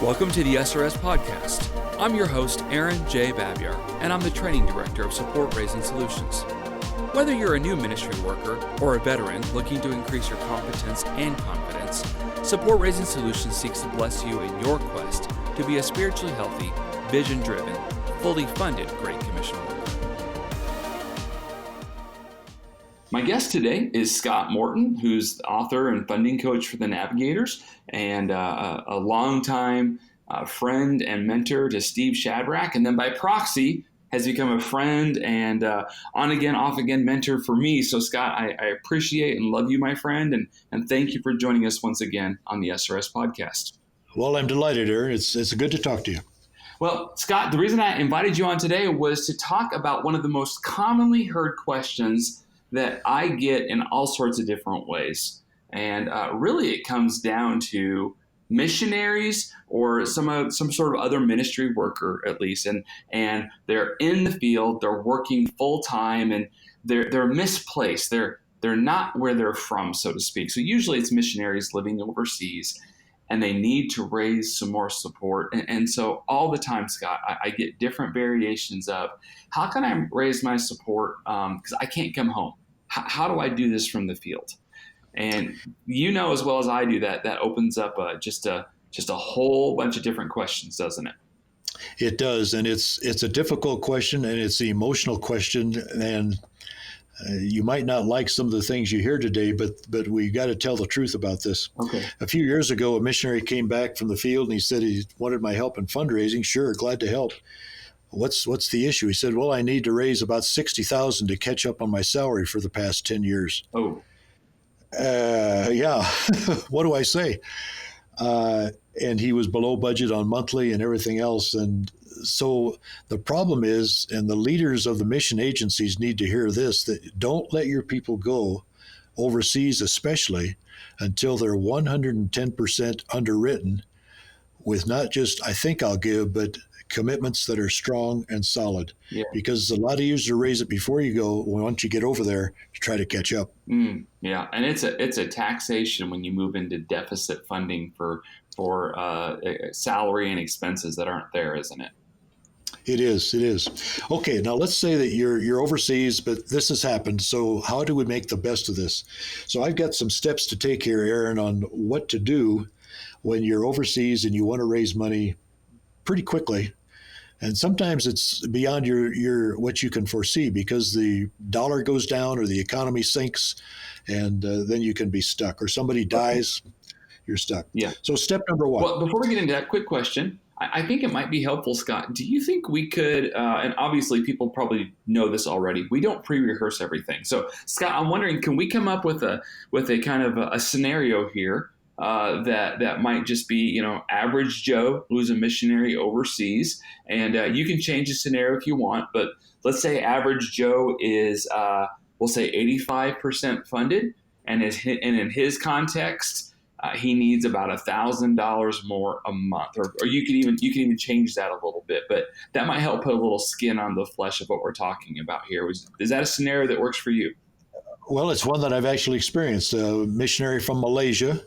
Welcome to the SRS Podcast. I'm your host, Aaron J. Babyar, and I'm the Training Director of Support Raising Solutions. Whether you're a new ministry worker or a veteran looking to increase your competence and confidence, Support Raising Solutions seeks to bless you in your quest to be a spiritually healthy, vision-driven, fully funded Great Commission worker. My guest today is Scott Morton, who's the author and funding coach for the Navigators and a longtime friend and mentor to Steve Shadrack, and then by proxy has become a friend and on-again, off-again mentor for me. So Scott, I appreciate and love you, my friend, and thank you for joining us once again on the SRS Podcast. Well, I'm delighted, Aaron. It's good to talk to you. Well, Scott, the reason I invited you on today was to talk about one of the most commonly heard questions that I get in all sorts of different ways. And really it comes down to missionaries or some sort of other ministry worker, at least. And they're in the field, they're working full time, and they're misplaced. They're not where they're from, so to speak. So usually it's missionaries living overseas, and they need to raise some more support. And so all the time, Scott, I get different variations of, how can I raise my support? Because I can't come home. How do I do this from the field? And you know as well as I do that opens up just a whole bunch of different questions, doesn't it? It does, and it's a difficult question, and it's an emotional question, and you might not like some of the things you hear today, but we got to tell the truth about this. Okay. A few years ago, a missionary came back from the field, and he said he wanted my help in fundraising. Sure, glad to help. What's the issue? He said, well, I need to raise about $60,000 to catch up on my salary for the past 10 years. Oh. Yeah. What do I say? And he was below budget on monthly and everything else. And so the problem is, and the leaders of the mission agencies need to hear this, that don't let your people go overseas, especially until they're 110% underwritten with not just, I think I'll give, but commitments that are strong and solid. Yeah. Because it's a lot easier to raise it before you go, once you get over there, to try to catch up. Yeah, and it's a taxation when you move into deficit funding for salary and expenses that aren't there, isn't it? It is. Okay, now let's say that you're overseas, but this has happened. So how do we make the best of this? So I've got some steps to take here, Aaron, on what to do when you're overseas and you want to raise money pretty quickly. And sometimes it's beyond your what you can foresee, because the dollar goes down or the economy sinks, and then you can be stuck, or somebody dies, you're stuck. Yeah. So step number one. Well, before we get into that, quick question. I think it might be helpful, Scott. Do you think we could, and obviously people probably know this already, we don't pre-rehearse everything. So Scott, I'm wondering, can we come up with a kind of a scenario here that might just be, average Joe who's a missionary overseas, and you can change the scenario if you want, but let's say average Joe is, we'll say 85% funded, and in his context, he needs about $1,000 more a month, or you can even change that a little bit, but that might help put a little skin on the flesh of what we're talking about here. Is that a scenario that works for you? Well, it's one that I've actually experienced. A missionary from Malaysia,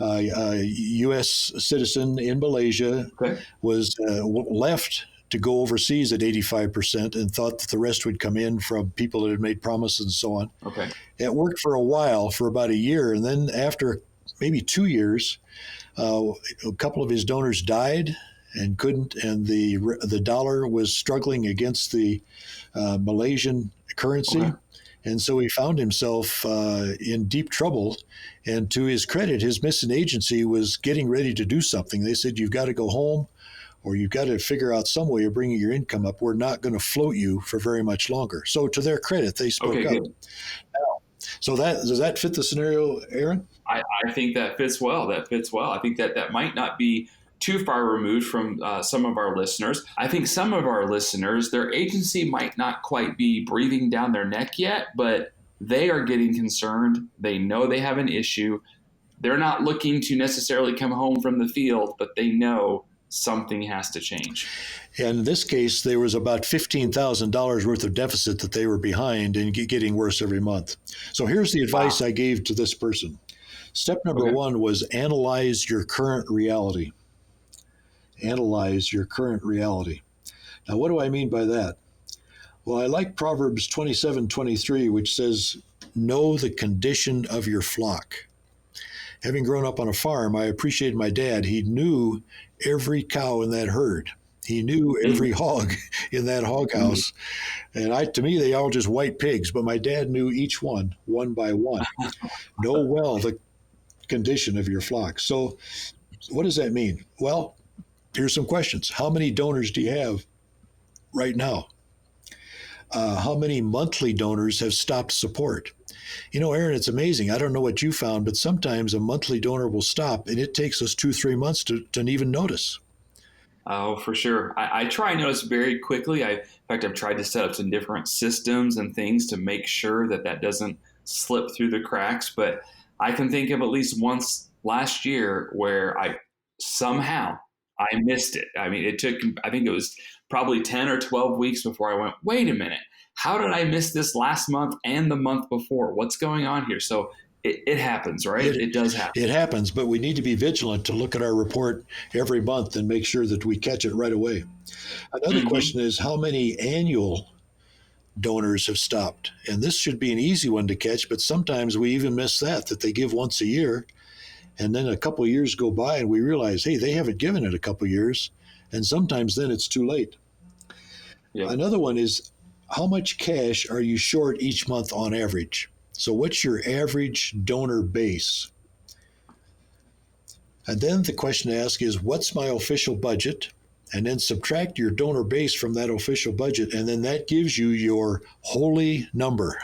a U.S. citizen in Malaysia, okay, was left to go overseas at 85% and thought that the rest would come in from people that had made promises and so on. Okay. It worked for a while, for about a year, and then after maybe 2 years, a couple of his donors died and couldn't, and the dollar was struggling against the Malaysian currency. Okay. And so he found himself in deep trouble. And to his credit, his mission agency was getting ready to do something. They said, you've got to go home, or you've got to figure out some way of bringing your income up. We're not going to float you for very much longer. So to their credit, they spoke up. Good. Now, so does that fit the scenario, Aaron? I think that fits well. I think that might not be too far removed from some of our listeners. I think some of our listeners, their agency might not quite be breathing down their neck yet, but they are getting concerned. They know they have an issue. They're not looking to necessarily come home from the field, but they know something has to change. In this case, there was about $15,000 worth of deficit that they were behind and getting worse every month. So here's the advice I gave to this person. Step number one was analyze your current reality. analyze your current reality. Now, what do I mean by that? Well, I like Proverbs 27:23, which says, "Know the condition of your flock." Having grown up on a farm, I appreciated my dad. He knew every cow in that herd. He knew every hog in that hog Mm-hmm. house. And to me, they all just white pigs, but my dad knew each one by one. Know well the condition of your flock. So, what does that mean? Well, here's some questions. How many donors do you have right now? How many monthly donors have stopped support? You know, Aaron, it's amazing. I don't know what you found, but sometimes a monthly donor will stop and it takes us 2, 3 months to even notice. Oh, for sure. I try and notice very quickly. In fact, I've tried to set up some different systems and things to make sure that that doesn't slip through the cracks. But I can think of at least once last year where somehow I missed it. I mean, it took, I think it was probably 10 or 12 weeks before I went, wait a minute, how did I miss this last month and the month before? What's going on here? So it happens, right? It, It does happen. it happens, but we need to be vigilant to look at our report every month and make sure that we catch it right away. Another Hmm. question is how many annual donors have stopped? And this should be an easy one to catch, but sometimes we even miss that they give once a year. And then a couple of years go by and we realize, hey, they haven't given it a couple of years. And sometimes then it's too late. Yep. Another one is how much cash are you short each month on average? So, what's your average donor base? And then the question to ask is, what's my official budget? And then subtract your donor base from that official budget. And then that gives you your holy number.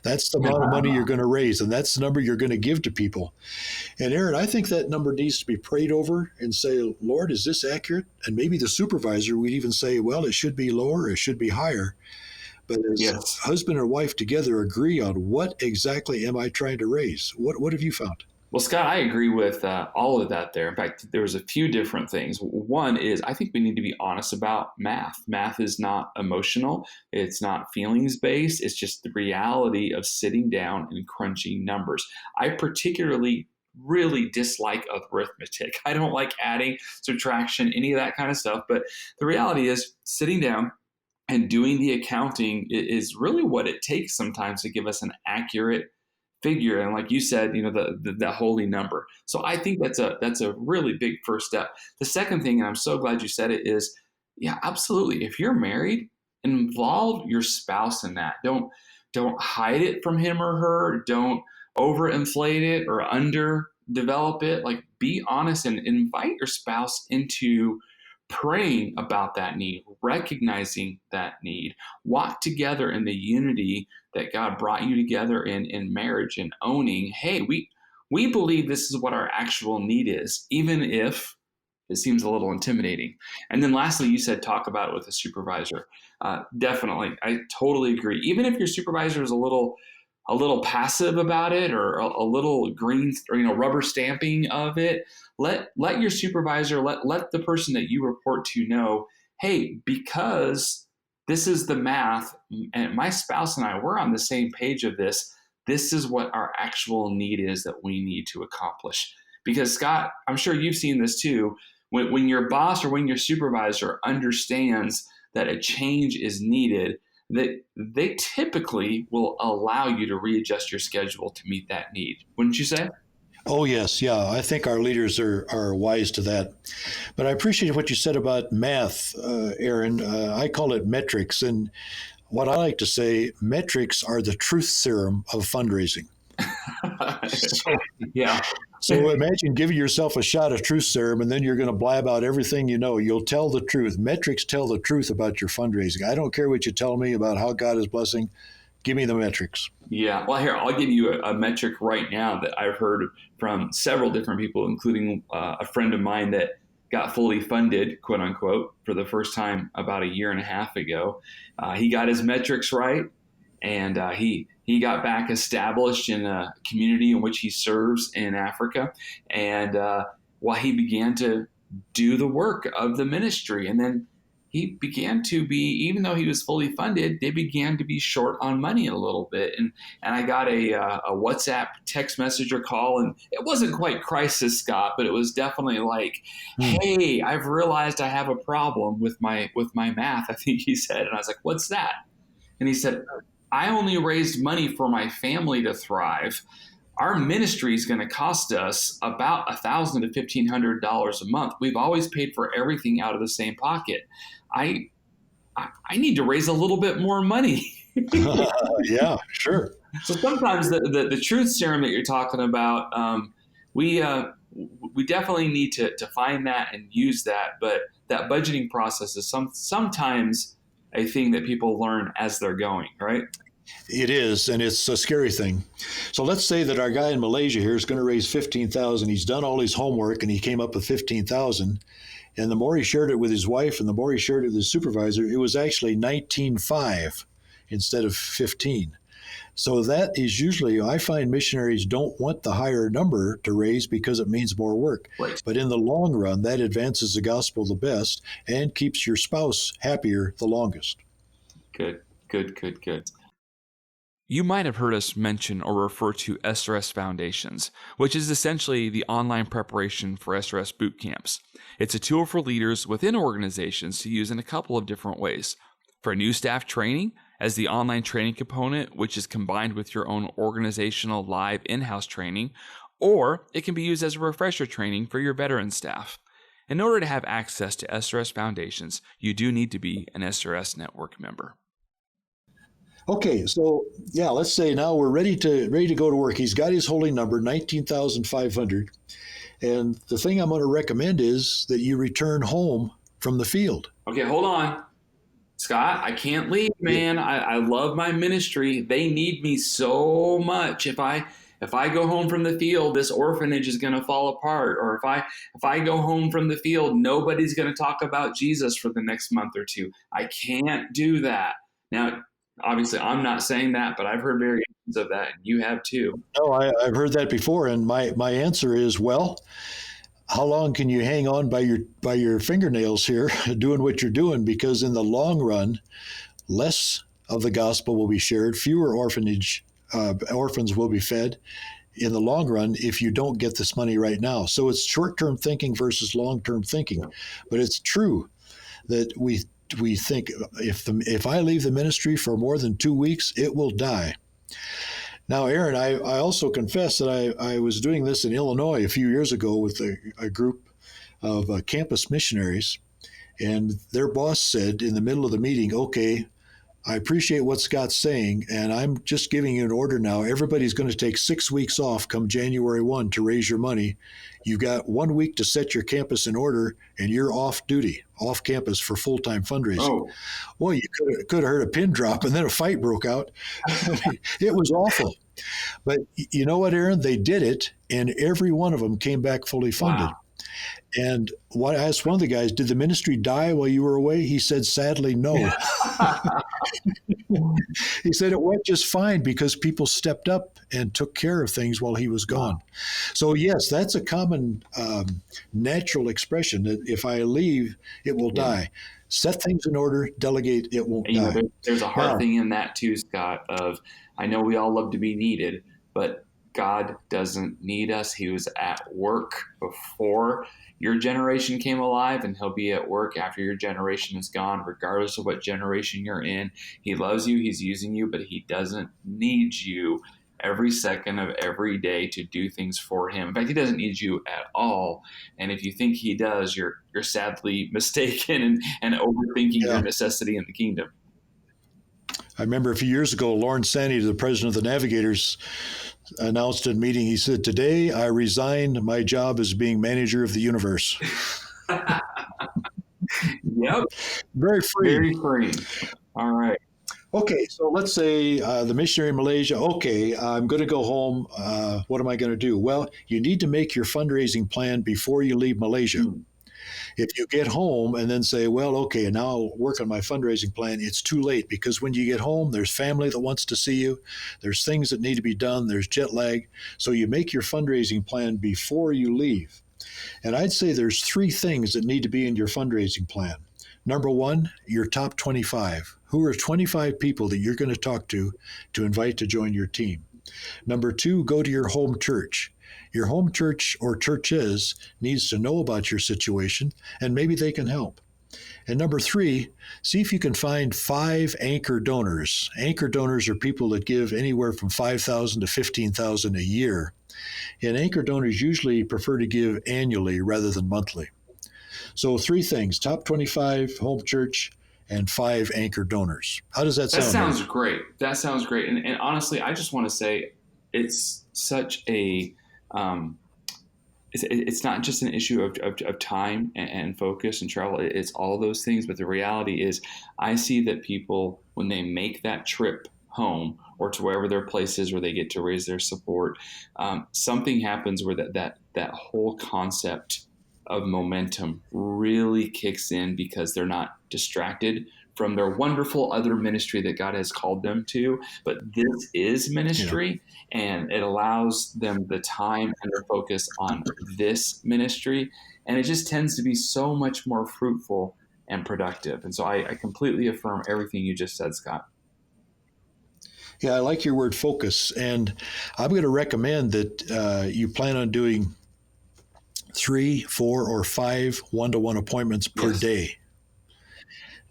That's the amount of money you're going to raise. And that's the number you're going to give to people. And Aaron, I think that number needs to be prayed over and say, Lord, is this accurate? And maybe the supervisor would even say, well, it should be lower, it should be higher. But as Yes. husband and wife together agree on what exactly am I trying to raise? What have you found? Well, Scott, I agree with all of that there. In fact, there was a few different things. One is I think we need to be honest about math. Math is not emotional. It's not feelings based. It's just the reality of sitting down and crunching numbers. I particularly really dislike arithmetic. I don't like adding, subtraction, any of that kind of stuff. But the reality is sitting down and doing the accounting is really what it takes sometimes to give us an accurate figure, and like you said, the holy number. So I think that's a really big first step. The second thing, and I'm so glad you said it, is yeah, absolutely, if you're married, involve your spouse in that. Don't hide it from him or her. Don't overinflate it or underdevelop it. Like, be honest and invite your spouse into praying about that need, recognizing that need. Walk together in the unity that God brought you together in marriage, and owning, hey, we believe this is what our actual need is, even if it seems a little intimidating. And then lastly, you said talk about it with a supervisor. Definitely, I totally agree. Even if your supervisor is a little passive about it, or a little green, or rubber stamping of it, let your supervisor, let the person that you report to know, hey, because this is the math, and my spouse and I, we're on the same page of this. This is what our actual need is that we need to accomplish. Because Scott, I'm sure you've seen this too. When your boss or when your supervisor understands that a change is needed, that they typically will allow you to readjust your schedule to meet that need. Wouldn't you say? Oh, yes. Yeah. I think our leaders are wise to that. But I appreciate what you said about math, Aaron. I call it metrics. And what I like to say, metrics are the truth serum of fundraising. So, Yeah. so imagine giving yourself a shot of truth serum and then you're going to blab out everything you know. You'll tell the truth. Metrics tell the truth about your fundraising. I don't care what you tell me about how God is blessing. Give me the metrics. Yeah. Well, here, I'll give you a metric right now that I've heard from several different people, including a friend of mine that got fully funded, quote unquote, for the first time about a year and a half ago. He got his metrics right, and he got back established in a community in which he serves in Africa. And while he began to do the work of the ministry, and then he began to be, even though he was fully funded, they began to be short on money a little bit. And I got a WhatsApp text message or call, and it wasn't quite crisis, Scott, but it was definitely like, Hmm. hey, I've realized I have a problem with my math, I think he said. And I was like, what's that? And he said, I only raised money for my family to thrive. Our ministry is going to cost us about $1,000 to $1,500 a month. We've always paid for everything out of the same pocket. I I need to raise a little bit more money. Yeah, sure. So sometimes the truth serum that you're talking about, we we definitely need to find that and use that. But that budgeting process is sometimes a thing that people learn as they're going, right? It is, and it's a scary thing. So let's say that our guy in Malaysia here is going to raise 15,000. He's done all his homework and he came up with 15,000. And the more he shared it with his wife and the more he shared it with his supervisor, it was actually 19.5 instead of 15. So that is usually, I find missionaries don't want the higher number to raise because it means more work. Right. But in the long run, that advances the gospel the best and keeps your spouse happier the longest. Good, good, good, good. You might have heard us mention or refer to SRS Foundations, which is essentially the online preparation for SRS boot camps. It's a tool for leaders within organizations to use in a couple of different ways. For new staff training, as the online training component, which is combined with your own organizational live in-house training, or it can be used as a refresher training for your veteran staff. In order to have access to SRS Foundations, you do need to be an SRS Network member. Okay, so yeah, let's say now we're ready to go to work. He's got his holy number, 19,500. And the thing I'm going to recommend is that you return home from the field. Okay, hold on. Scott, I can't leave, man. I love my ministry. They need me so much. If I go home from the field, this orphanage is going to fall apart. Or if I go home from the field, nobody's going to talk about Jesus for the next month or two. I can't do that. Now, obviously, I'm not saying that, but I've heard variations of that, and you have too. No, I've heard that before, and my answer is, well, how long can you hang on by your fingernails here doing what you're doing? Because in the long run, less of the gospel will be shared, fewer orphans will be fed in the long run if you don't get this money right now. So it's short-term thinking versus long-term thinking. But it's true that we think if I leave the ministry for more than 2 weeks, it will die. Now, Aaron, I also confess that I was doing this in Illinois a few years ago with a group of campus missionaries, and their boss said in the middle of the meeting, okay, I appreciate what Scott's saying, and I'm just giving you an order now. Everybody's going to take 6 weeks off come January 1 to raise your money. You've got 1 week to set your campus in order, and you're off duty, off campus for full-time fundraising. Oh. Well, you could have heard a pin drop, and then a fight broke out. It was awful. But you know what, Aaron? They did it, and every one of them came back fully funded. Wow. And I asked one of the guys, did the ministry die while you were away? He said, sadly, no. He said it went just fine because people stepped up and took care of things while he was gone. So, yes, that's a common natural expression that if I leave, it will die. Set things in order, delegate, it won't die. There's a hard thing in that too, Scott, of I know we all love to be needed, but God doesn't need us. He was at work before your generation came alive, and he'll be at work after your generation is gone, regardless of what generation you're in. He loves you. He's using you, but he doesn't need you every second of every day to do things for him. In fact, he doesn't need you at all. And if you think he does, you're sadly mistaken and overthinking your necessity in the kingdom. I remember a few years ago, Lawrence Sandy, the president of the Navigators, announced in a meeting, he said, today I resigned my job as being manager of the universe. Yep. Very free. Very free. All right. Okay, so let's say the missionary in Malaysia, okay, I'm going to go home. What am I going to do? Well, you need to make your fundraising plan before you leave Malaysia. If you get home and then say, well, okay, now I'll work on my fundraising plan, it's too late because when you get home, there's family that wants to see you. There's things that need to be done. There's jet lag. So you make your fundraising plan before you leave. And I'd say there's 3 things that need to be in your fundraising plan. Number one, your top 25. Who are 25 people that you're going to talk to invite to join your team? Number two, go to your home church. Your home church or churches needs to know about your situation, and maybe they can help. And number three, see if you can find 5 anchor donors. Anchor donors are people that give anywhere from $5,000 to $15,000 a year. And anchor donors usually prefer to give annually rather than monthly. So 3 things: top 25, home church, and 5 anchor donors. How does that sound? That sounds great. That sounds great. And honestly, I just want to say it's such a it's not just an issue of time and focus and travel. It's all those things. But the reality is, I see that people, when they make that trip home or to wherever their place is where they get to raise their support, something happens where that whole concept of momentum really kicks in, because they're not distracted from their wonderful other ministry that God has called them to. But this is ministry, and it allows them the time and the focus on this ministry. And it just tends to be so much more fruitful and productive. And so I completely affirm everything you just said, Scott. Yeah, I like your word focus. And I'm going to recommend that you plan on doing 3, 4, or 5 one-to-one appointments per day.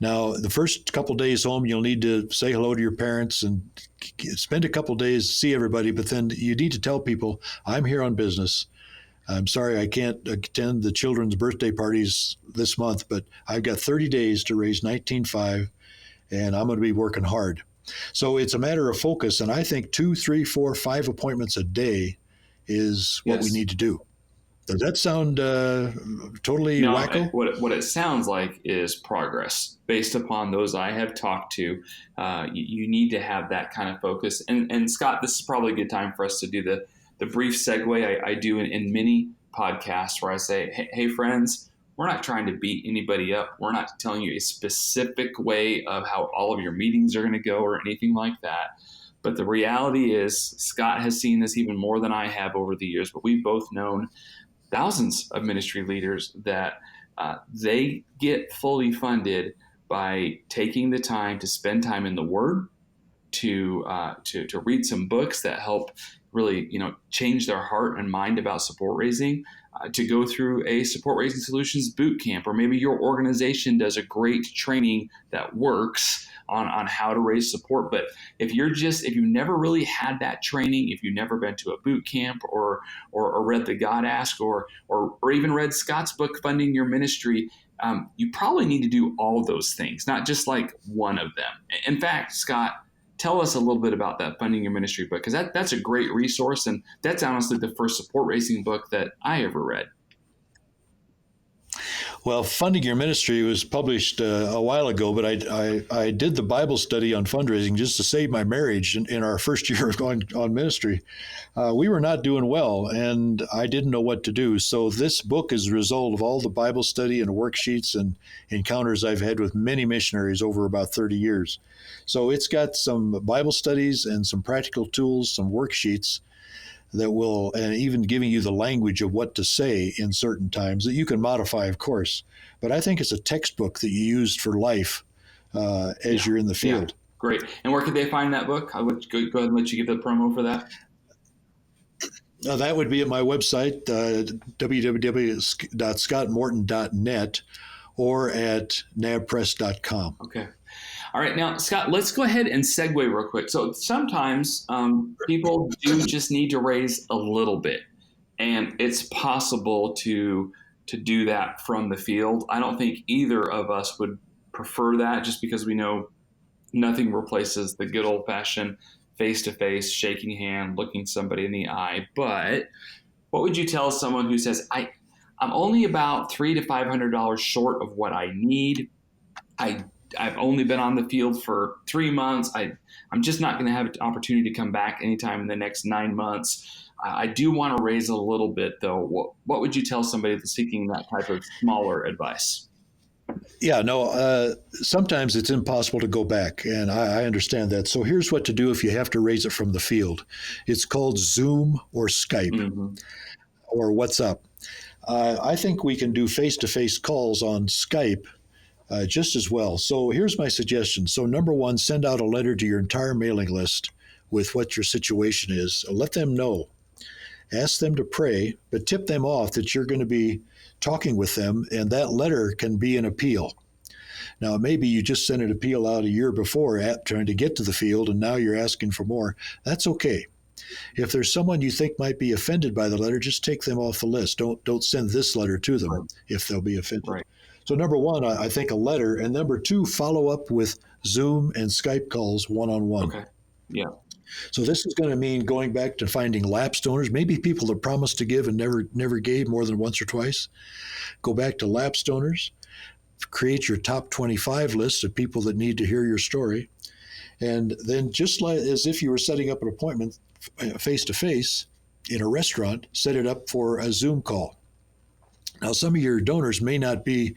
Now, the first couple days home, you'll need to say hello to your parents and spend a couple days to see everybody. But then you need to tell people, I'm here on business. I'm sorry I can't attend the children's birthday parties this month, but I've got 30 days to raise $19,500, and I'm going to be working hard. So it's a matter of focus. And I think 2, 3, 4, 5 appointments a day is what we need to do. Does that sound totally wacko? What it sounds like is progress based upon those I have talked to. You need to have that kind of focus. And Scott, this is probably a good time for us to do the brief segue I do in many podcasts where I say, hey, friends, we're not trying to beat anybody up. We're not telling you a specific way of how all of your meetings are going to go or anything like that. But the reality is, Scott has seen this even more than I have over the years, but we've both known thousands of ministry leaders that they get fully funded by taking the time to spend time in the Word, to read some books that help really change their heart and mind about support raising, to go through a support raising solutions boot camp, or maybe your organization does a great training that works on how to raise support. But if you never really had that training, if you've never been to a boot camp or read the God Ask or even read Scott's book, Funding Your Ministry, you probably need to do all those things, not just like one of them. In fact, Scott, tell us a little bit about that Funding Your Ministry book, because that's a great resource, and that's honestly the first support raising book that I ever read. Well, Funding Your Ministry was published a while ago, but I did the Bible study on fundraising just to save my marriage in our first year of going on ministry. We were not doing well, and I didn't know what to do. So this book is a result of all the Bible study and worksheets and encounters I've had with many missionaries over about 30 years. So it's got some Bible studies and some practical tools, some worksheets that will, and even giving you the language of what to say in certain times that you can modify, of course. But I think it's a textbook that you use for life as you're in the field. Yeah. Great. And where could they find that book? I would go ahead and let you give the promo for that. That would be at my website, www.scottmorton.net, or at navpress.com. Okay. All right. Now, Scott, let's go ahead and segue real quick. So sometimes people do just need to raise a little bit, and it's possible to do that from the field. I don't think either of us would prefer that, just because we know nothing replaces the good old-fashioned face-to-face, shaking hand, looking somebody in the eye. But what would you tell someone who says, I'm only about $300 to $500 short of what I need. I've only been on the field for 3 months. I'm just not going to have an opportunity to come back anytime in the next 9 months. I do want to raise a little bit, though. What would you tell somebody that's seeking that type of smaller advice? Yeah, no, sometimes it's impossible to go back, and I understand that. So here's what to do if you have to raise it from the field. It's called Zoom or Skype or WhatsApp. I think we can do face-to-face calls on Skype just as well. So here's my suggestion. So number one, send out a letter to your entire mailing list with what your situation is. Let them know. Ask them to pray, but tip them off that you're going to be talking with them, and that letter can be an appeal. Now, maybe you just sent an appeal out a year before trying to get to the field, and now you're asking for more. That's okay. If there's someone you think might be offended by the letter, just take them off the list. Don't send this letter to them if they'll be offended. Right. So number one, I think a letter, and number two, follow up with Zoom and Skype calls one-on-one. Okay. Yeah. So this is going to mean going back to finding lapsed donors, maybe people that promised to give and never gave more than once or twice. Go back to lapsed donors, create your top 25 list of people that need to hear your story, and then just like as if you were setting up an appointment face-to-face in a restaurant, set it up for a Zoom call. Now, some of your donors may not be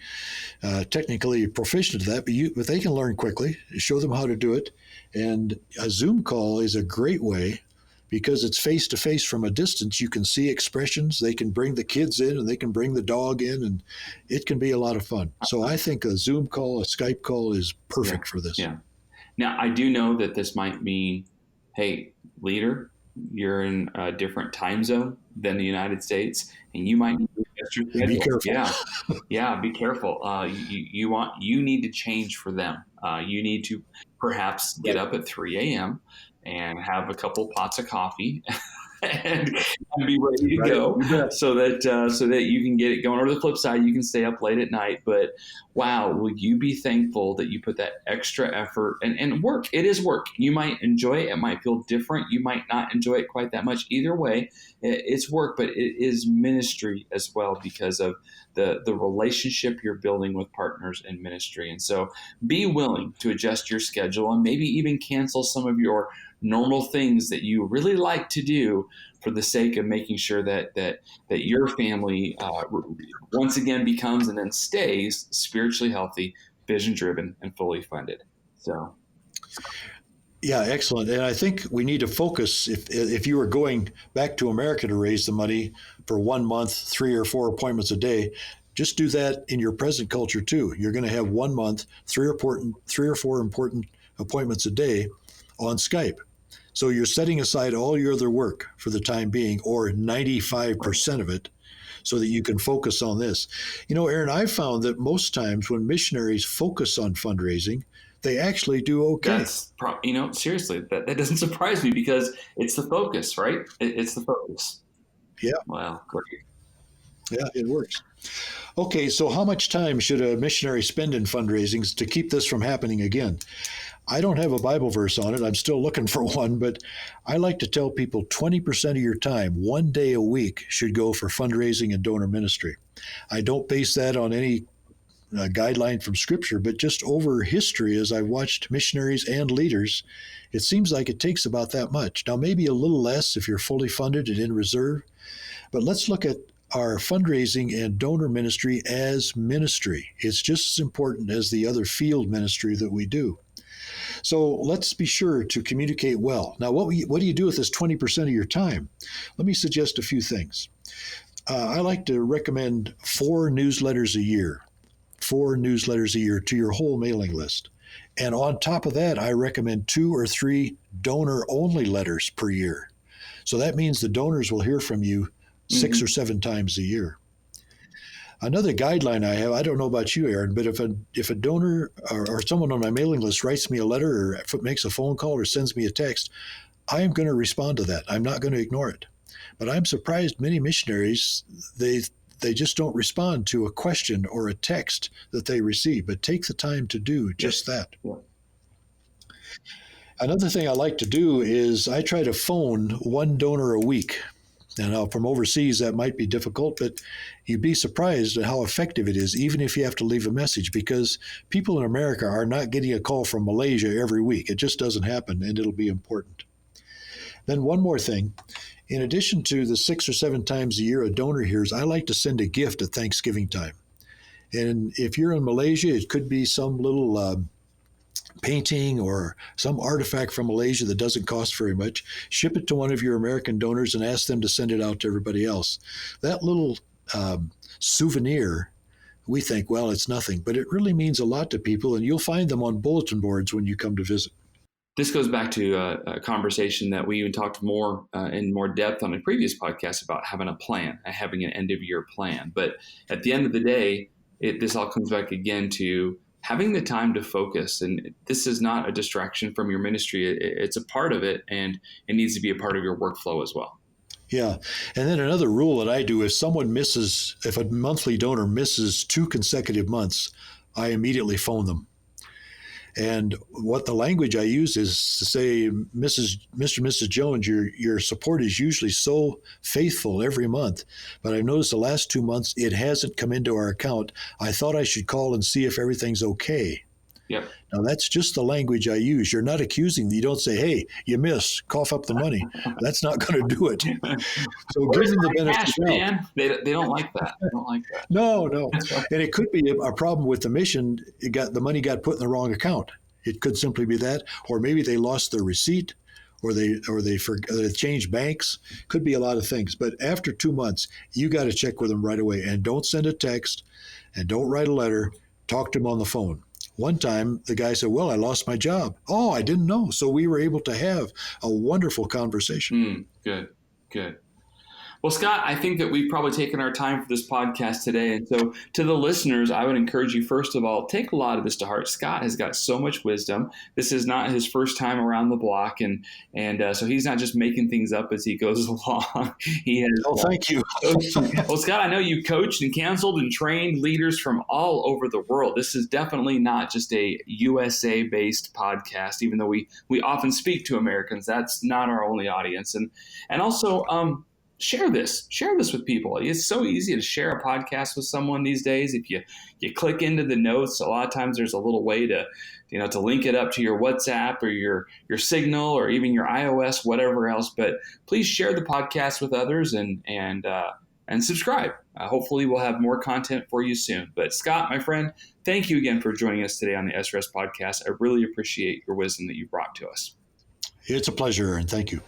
technically proficient at that, but they can learn quickly. Show them how to do it. And a Zoom call is a great way because it's face-to-face from a distance. You can see expressions. They can bring the kids in and they can bring the dog in, and it can be a lot of fun. So I think a Zoom call, a Skype call is perfect for this. Yeah. Now, I do know that this might mean, hey, leader, you're in a different time zone than the United States, and you might need to adjust your schedule. Be careful. Yeah, be careful. You need to change for them. You need to perhaps get up at 3 a.m. and have a couple pots of coffee and be ready to go so that you can get it going. Or the flip side, you can stay up late at night. But wow, will you be thankful that you put that extra effort and work? It is work. You might enjoy it. It might feel different. You might not enjoy it quite that much. Either way, it's work, but it is ministry as well because of the relationship you're building with partners in ministry. And so be willing to adjust your schedule and maybe even cancel some of your normal things that you really like to do for the sake of making sure that your family once again becomes and then stays spiritually healthy, vision driven, and fully funded. So yeah, excellent. And I think we need to focus, if you were going back to America to raise the money for 1 month, 3 or 4 appointments a day, just do that in your present culture too. You're going to have 1 month, 3 or 4 important appointments a day on Skype. So you're setting aside all your other work for the time being, or 95% of it, so that you can focus on this. You know, Aaron, I've found that most times when missionaries focus on fundraising, they actually do okay. That's seriously, that doesn't surprise me because it's the focus, right? It's the focus. Yeah. Wow, great. Yeah, it works. Okay, so how much time should a missionary spend in fundraisings to keep this from happening again? I don't have a Bible verse on it. I'm still looking for one, but I like to tell people 20% of your time, 1 day a week, should go for fundraising and donor ministry. I don't base that on any guideline from Scripture, but just over history, as I've watched missionaries and leaders, it seems like it takes about that much. Now, maybe a little less if you're fully funded and in reserve, but let's look at our fundraising and donor ministry as ministry. It's just as important as the other field ministry that we do. So let's be sure to communicate well. Now, what do you do with this 20% of your time? Let me suggest a few things. I like to recommend 4 newsletters a year. 4 newsletters a year to your whole mailing list. And on top of that, I recommend 2 or 3 donor-only letters per year. So that means the donors will hear from you 6 or 7 times a year. Another guideline I have, I don't know about you, Aaron, but if a donor or someone on my mailing list writes me a letter or makes a phone call or sends me a text, I am going to respond to that. I'm not going to ignore it. But I'm surprised many missionaries, they just don't respond to a question or a text that they receive, but take the time to do just that. Yeah. Another thing I like to do is I try to phone 1 donor a week. Now, from overseas, that might be difficult, but you'd be surprised at how effective it is, even if you have to leave a message, because people in America are not getting a call from Malaysia every week. It just doesn't happen, and it'll be important. Then one more thing. In addition to the 6 or 7 times a year a donor hears, I like to send a gift at Thanksgiving time. And if you're in Malaysia, it could be some little painting or some artifact from Malaysia that doesn't cost very much. Ship it to one of your American donors and ask them to send it out to everybody else. That little souvenir we think, well, it's nothing, but it really means a lot to people, and you'll find them on bulletin boards when you come to visit. This goes back to a conversation that we even talked more in more depth on a previous podcast about having a plan, having an end-of-year plan. But at the end of the day, this all comes back again to having the time to focus. And this is not a distraction from your ministry. It's a part of it, and it needs to be a part of your workflow as well. Yeah. And then another rule that I do, if a monthly donor misses 2 consecutive months, I immediately phone them. And what the language I use is to say, Mr. and Mrs. Jones, your support is usually so faithful every month, but I've noticed the last 2 months it hasn't come into our account. I thought I should call and see if everything's okay. Yep. Now, that's just the language I use. You're not accusing. You don't say, hey, you missed, cough up the money. That's not going to do it. So give them the benefit of the doubt. They don't like that. They don't like that. No. And it could be a problem with the mission. The money got put in the wrong account. It could simply be that, or maybe they lost their receipt, or they changed banks. Could be a lot of things. But after 2 months, you got to check with them right away. And don't send a text, and don't write a letter. Talk to them on the phone. One time, the guy said, well, I lost my job. Oh, I didn't know. So we were able to have a wonderful conversation. Good. Well, Scott, I think that we've probably taken our time for this podcast today. And so to the listeners, I would encourage you, first of all, take a lot of this to heart. Scott has got so much wisdom. This is not his first time around the block. And so he's not just making things up as he goes along. He has. Oh, thank you. Well, Scott, I know you coached and counseled and trained leaders from all over the world. This is definitely not just a USA-based podcast, even though we often speak to Americans. That's not our only audience. And also, share this with people. It's so easy to share a podcast with someone these days. If you click into the notes, a lot of times there's a little way to link it up to your WhatsApp or your Signal or even your iOS, whatever else. But please share the podcast with others and subscribe. Hopefully we'll have more content for you soon. But Scott, my friend, thank you again for joining us today on the SRS podcast. I really appreciate your wisdom that you brought to us. It's a pleasure, and thank you.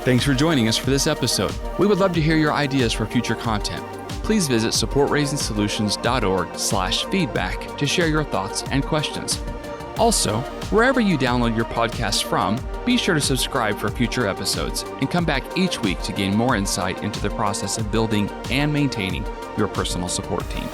Thanks for joining us for this episode. We would love to hear your ideas for future content. Please visit supportraisinSolutions.org/feedback to share your thoughts and questions. Also, wherever you download your podcast from, be sure to subscribe for future episodes and come back each week to gain more insight into the process of building and maintaining your personal support team.